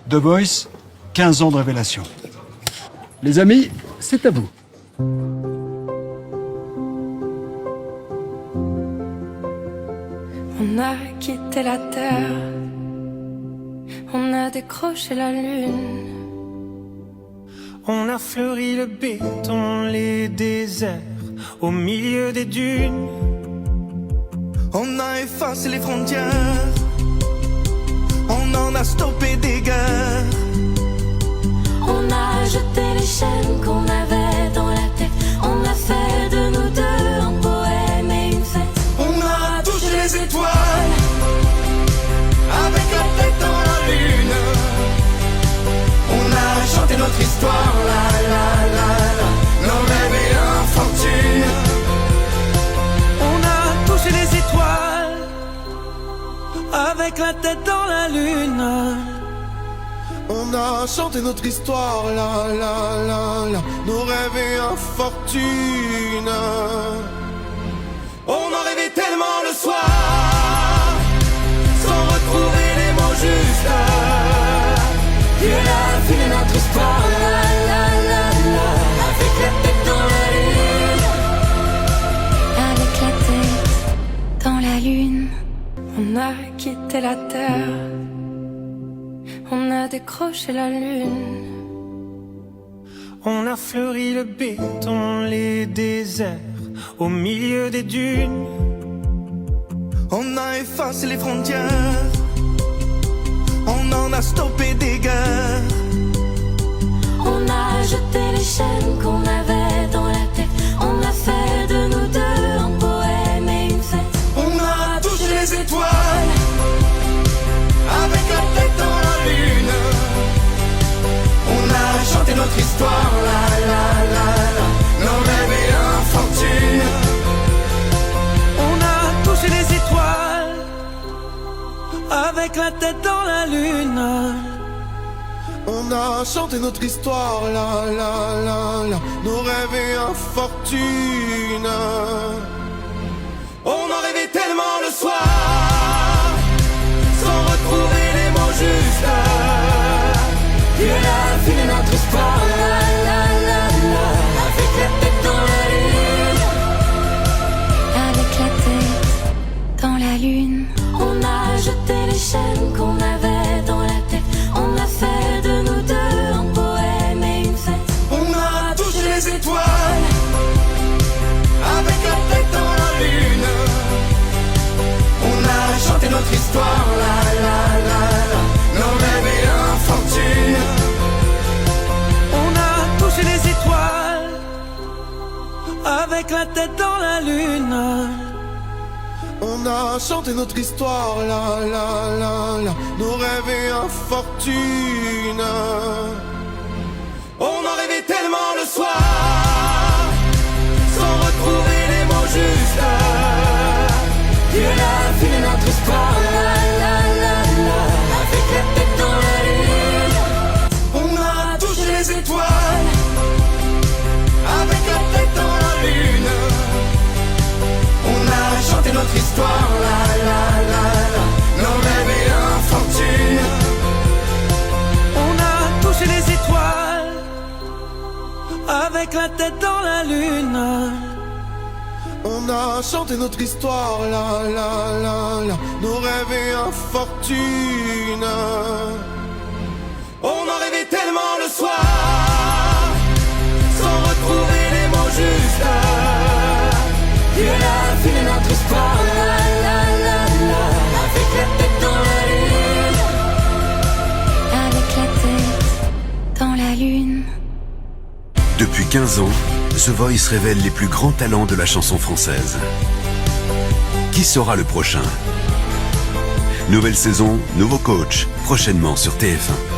The Voice, 15 ans de révélation. Les amis, c'est à vous. On a quitté la terre, on a décroché la lune. On a fleuri le béton, les déserts, au milieu des dunes. On a effacé les frontières, on en a stoppé des guerres. On a jeté les chaînes qu'on avait dans la tête. On a fait de nous deux un poème et une fête. On a touché les étoiles, avec la tête dans la lune. On a chanté notre histoire, la la la la, nos rêves et infortunes. On a touché les étoiles, avec la tête dans la lune. On a chanté notre histoire, la la la la, nos rêves et infortunes. On a rêvé tellement le soir, sans retrouver les mots justes. Dieu a fini notre histoire, la la la la, avec la tête dans la lune. Avec la tête dans la lune. On a quitté la terre, on a décroché la lune. On a fleuri le béton, les déserts, au milieu des dunes. On a effacé les frontières, on en a stoppé des guerres. On a jeté les chaînes qu'on avait dans la tête. On a fait de nous deux un poème et une fête. On a touché les étoiles, avec la tête dans la lune. On a chanté notre histoire, la la la la, nos rêves et infortunes. On a touché les étoiles, avec la tête dans la lune. On a chanté notre histoire, la la la la, nos rêves et infortunes. On a rêvé tellement le soir, sans retrouver les mots justes. Dieu a fini notre histoire, la la la la, avec la tête dans la lune. Avec la tête dans la lune. On a jeté les chaînes qu'on avait dans la tête. On a fait de nous deux un poème et une fête. On a touché les étoiles, avec la tête dans la lune. On a chanté notre histoire, la la la la, nos rêves et infortunes. On a touché les étoiles, avec la tête dans la lune. On a chanté notre histoire, la la la la, nos rêves et infortunes. On a rêvé tellement le soir, sans retrouver les mots justes. Dieu a fini notre histoire, la la la la, avec la tête dans la lune. On a touché les étoiles, avec la tête dans la lune. On a chanté notre histoire, la la la la, nos rêves et infortunes. On a touché les étoiles, avec la tête dans la lune. On a chanté notre histoire, la la la la, nos rêves et infortunes. On a rêvé tellement le soir, sans retrouver les mots justes. Dieu a fini notre histoire, la la la la, avec la tête dans la lune. Avec la tête dans la lune. Depuis 15 ans, The Voice révèle les plus grands talents de la chanson française. Qui sera le prochain? Nouvelle saison, nouveau coach, prochainement sur TF1.